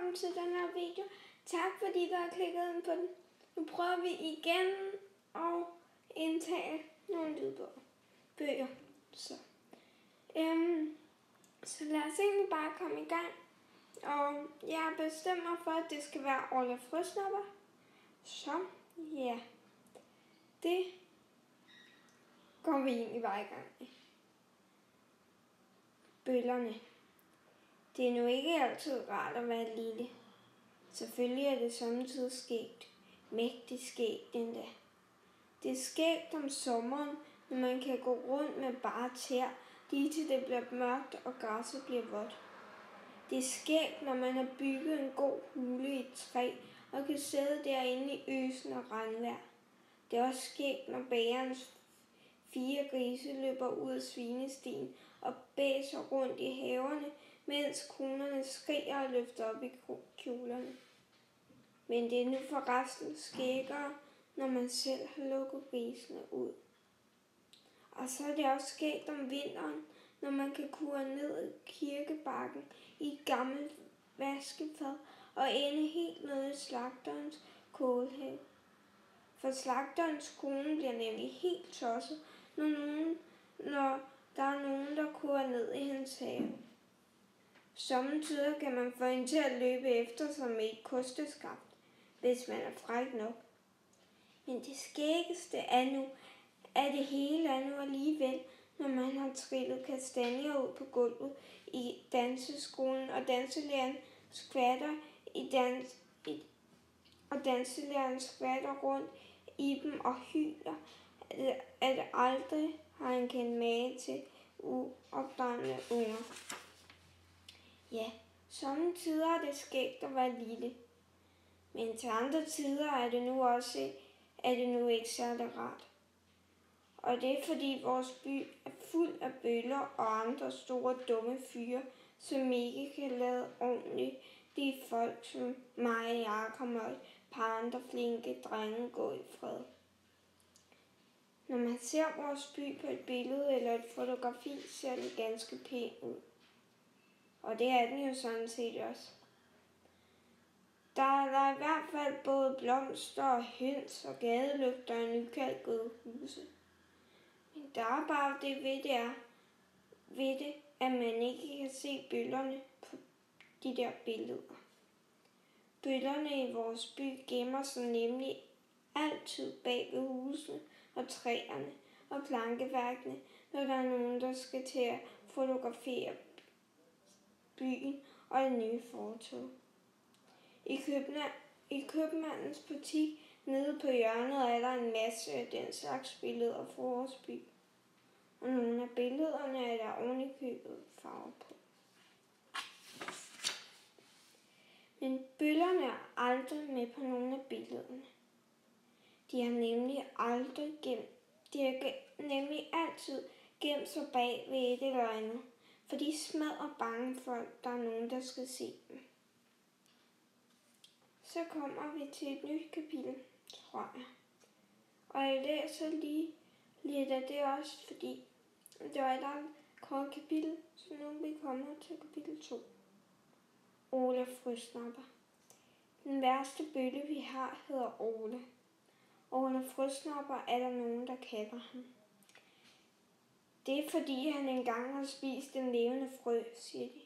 velkommen til den her video. Tak fordi der har klikket ind på den. Nu prøver vi igen at indtale nogle lydbøger. Så lad os egentlig bare komme i gang. Og jeg bestemmer for, at det skal være Orla Frøsnapper. Så ja, det går vi egentlig bare i gang med. Bøllerne. Det er nu ikke altid rart at være lille. Selvfølgelig er det samtidig skægt. Mægtigt skægt endda. Det er skægt om sommeren, når man kan gå rundt med bare tæer, lige til det bliver mørkt og græsset bliver vådt. Det er skægt, når man har bygget en god hule i et træ og kan sidde derinde i øsen og regnvejr. Det er også skægt, når bagerens 4 grise løber ud af svinestien og bæser rundt i haverne, mens konerne skriger og løfter op i kjolerne. Men det er nu forresten skæggere, når man selv har lukket grisene ud. Og så er det også skægt om vinteren, når man kan kure ned i kirkebakken i et gammelt vaskefad og ende helt nede i slagterens kålhave. For slagterens kone bliver nemlig helt tosset, når der er nogen, der kurer ned i hendes have. Sommetider kan man få hende til at løbe efter sig med et kosteskaft, hvis man er fræk nok. Men det skæggeste er det hele er nu alligevel, når man har trillet kastanjer ud på gulvet i danseskolen, og danselæreren skvatter rundt i dem og hyler, at aldrig har han kendt mage til uopdragne unger. Ja, sommetider er det skægt at være lille, men til andre tider er det nu ikke særlig rart. Og det er fordi vores by er fuld af bøller og andre store dumme fyre, som ikke kan lade ordentligt de folk som mig og Jakob og et par andre flinke drenge gå i fred. Når man ser vores by på et billede eller et fotografi, ser den ganske pæn ud. Og det er den jo sådan set også. Der er i hvert fald både blomster og høns og gadelygter og nykalkede huse. Men der er bare det ved det, at man ikke kan se bøllerne på de der billeder. Bøllerne i vores by gemmer sig nemlig altid bag ved husene og træerne og plankeværkene, når der er nogen, der skal til at fotografere byen og det nye fortov. I købmandens butik nede på hjørnet er der en masse af den slags billeder fra vores by. Og nogle af billederne er der ovenikøbet farver på. Men bøllerne er aldrig med på nogle af billederne. De har nemlig altid gemt sig bag ved et eller andet, for de smadrer bange folk, der er nogen, der skal se dem. Så kommer vi til et nyt kapitel, tror jeg. Og jeg læser lige lidt af det også, fordi det var et ret kort kapitel, så nu er vi kommet til kapitel 2. Orla Frøsnapper. Den værste bølle, vi har, hedder Orla. Orla Frøsnapper er der nogen, der kalder ham. Det er fordi, han engang har spist en levende frø, siger de.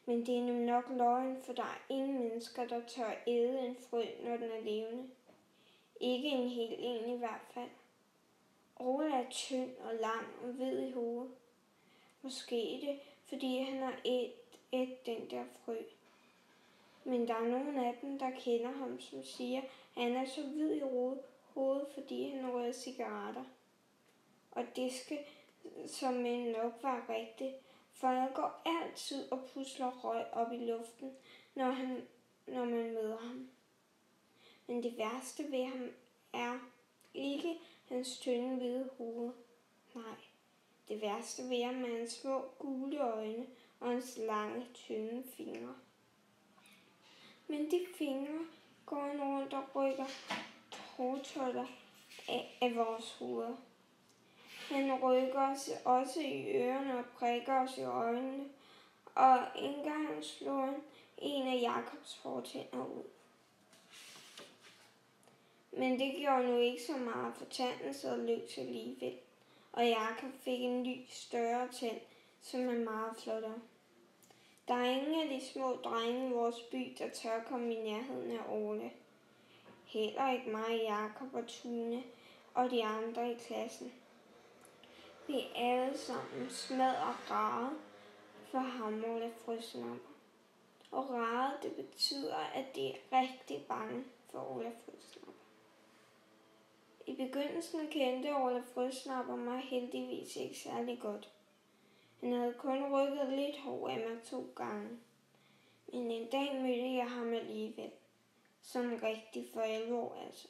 Men det er nu nok løgn, for der er ingen mennesker, der tør æde en frø, når den er levende. Ikke en hel en i hvert fald. Orla er tynd og lang og hvid i hovedet. Måske det, fordi han har ædt den der frø. Men der er nogen af dem, der kender ham, som siger, at han er så hvid i hovedet, fordi han rører cigaretter. Og det skal som nok være rigtigt, for han går altid og pusler røg op i luften, når man møder ham. Men det værste ved ham er ikke hans tynde hvide hoved. Nej, det værste ved ham er hans små gule øjne og hans lange, tynde fingre. Men de fingre går han rundt og rykker hårtotter af vores hoveder. Han rykker os også i ørerne og prikker os i øjnene, og engang slår han en af Jakobs fortænder ud. Men det gjorde nu ikke så meget, for tanden sad løs alligevel, og Jakob fik en ny, større tand, som er meget flottere. Der er ingen af de små drenge i vores by, der tør komme i nærheden af Orla. Heller ikke mig, Jakob og Tune og de andre i klassen. Vi er alle sammen smadret rare for ham, Orla Frøsnapper. Og rare, det betyder, at de er rigtig bange for Orla Frøsnapper. I begyndelsen kendte Orla Frøsnapper mig heldigvis ikke særlig godt. Han havde kun rykket lidt hår af mig 2 gange. Men en dag mødte jeg ham alligevel. Som rigtig for alvor altså.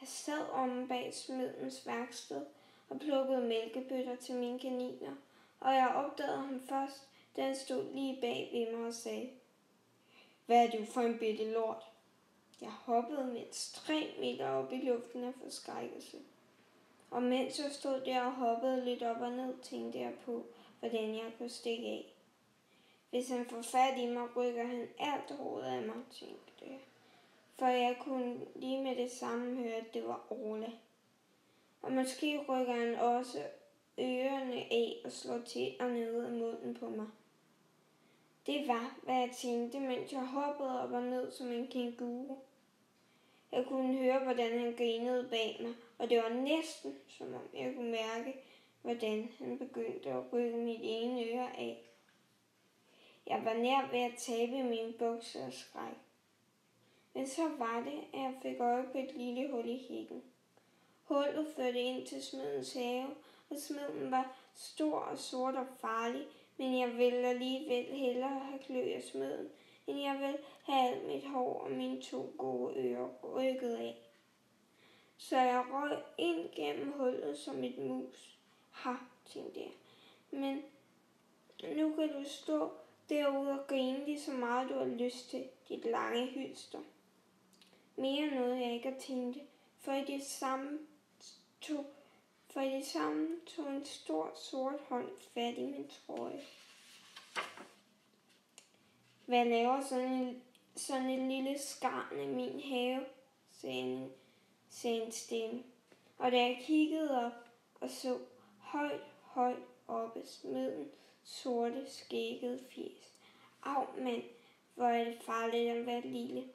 Jeg sad omme bag smedens værksted og plukkede mælkebøtter til mine kaniner, og jeg opdagede ham først, da han stod lige bag ved mig og sagde: "Hvad er du for en bitte lort?" Jeg hoppede mindst 3 meter op i luften af forskrækkelse. Og mens jeg stod der og hoppede lidt op og ned, tænkte jeg på, hvordan jeg kunne stikke af. Hvis han får fat i mig, rykker han alt håret af mig, tænkte jeg. For jeg kunne lige med det samme høre, at det var Orla. Og måske rykker han også ørerne af og slår tænderne ud af munden på mig. Det var, hvad jeg tænkte, mens jeg hoppede op og ned som en kænguru. Jeg kunne høre, hvordan han grinede bag mig, og det var næsten, som om jeg kunne mærke, hvordan han begyndte at rykke mit ene øre af. Jeg var nær ved at tabe mine bukser af skræk. Men så var det, at jeg fik øje på et lille hul i hækken. Hullet førte ind til smedens have, og smeden var stor og sort og farlig, men jeg ville alligevel hellere have klø af smeden, end jeg ville have alt mit hår og mine 2 gode ører rykket af. Så jeg røg ind gennem hullet som et mus. Ha, tænkte jeg. Men nu kan du stå derude og grine lige så meget, du har lyst til, dit lange hylster. Mere noget jeg ikke har tænkt, for i det samme tog en stor sort hånd fat i min trøje. Hvad laver sådan et lille skarn i min have, sagde en stemme. Og da jeg kiggede op og så højt oppe smeden sorte skæggede fjes. Au mand, hvor er det farligt at være lille.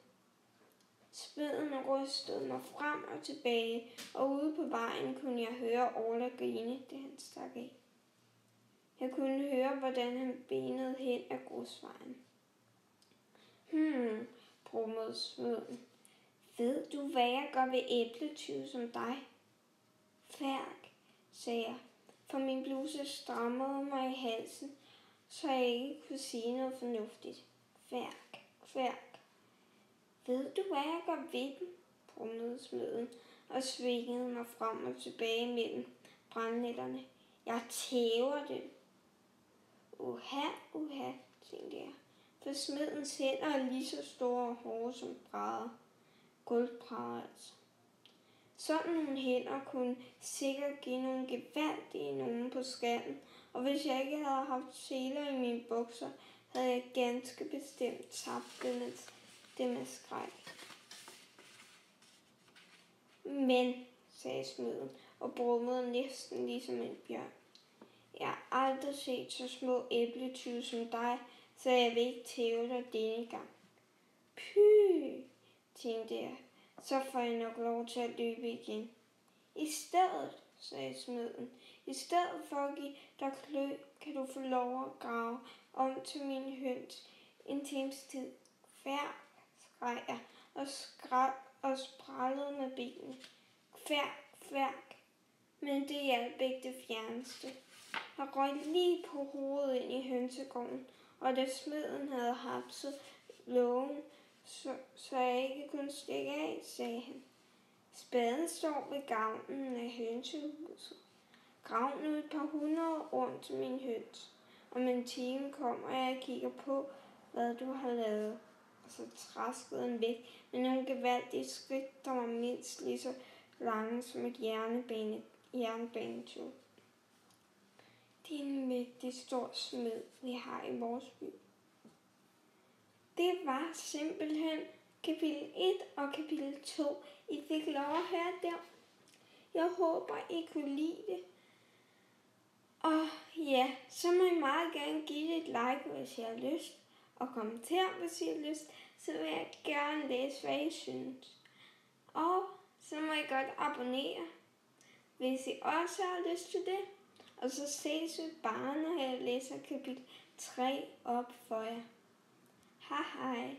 Smeden rystede mig frem og tilbage, og ude på vejen kunne jeg høre Orla grine, da han stak af. Jeg kunne høre, hvordan han benede hen ad grusvejen. Brummede smeden. Ved du, hvad jeg gør ved æbletyve som dig? Færk, sagde jeg, for min bluse strammede mig i halsen, så jeg ikke kunne sige noget fornuftigt. Færk. Ved du, hvad jeg gør ved den? Brummede smeden og svingede mig frem og tilbage mellem brandnetterne. Jeg tæver den. Uha, tænkte jeg, for smedens hænder er lige så store og hårde som brædder. Gulvbrædder altså. Sådan nogle hænder kunne sikkert give nogle gevaldige nogen på skallen, og hvis jeg ikke havde haft seler i mine bukser, havde jeg ganske bestemt tabt dem af skræk. Men, sagde smeden og brummede næsten ligesom en bjørn. Jeg har aldrig set så små æbletyve som dig, så jeg vil ikke tæve dig denne gang. Py, tænkte jeg, så får jeg nok lov til at løbe igen. I stedet, sagde smeden, i stedet for at give dig klø, kan du få lov at grave om til mine høns en times tid. Færk, skreg jeg og sprællede med benene. Færk, men det hjalp ikke det fjerneste. Jeg røg lige på hovedet ind i hønsegården, og da smeden havde hapset lågen, så jeg ikke kunne stikke af, sagde han. Spaden står ved gavlen af hønsehuset. Grav nu et par 100 rundt til min høns. Om en time kommer jeg og kigger på, hvad du har lavet. Og så traskede han væk med nogle gevaldige skridt, der var mindst lige så lange som et jernbanetog. Det er en mægtig stor smed, vi har i vores by. det var simpelthen kapitel 1 og kapitel 2. I fik lov at høre der. Jeg håber, I kunne lide det. Og ja, så må I meget gerne give det et like, hvis I har lyst. Og kommentere, hvis I har lyst. Så vil jeg gerne læse, hvad I synes. Og så må I godt abonnere, hvis I også har lyst til det. Og så ses vi bare, når jeg læser kapitel 3 op for jer. Hej hej.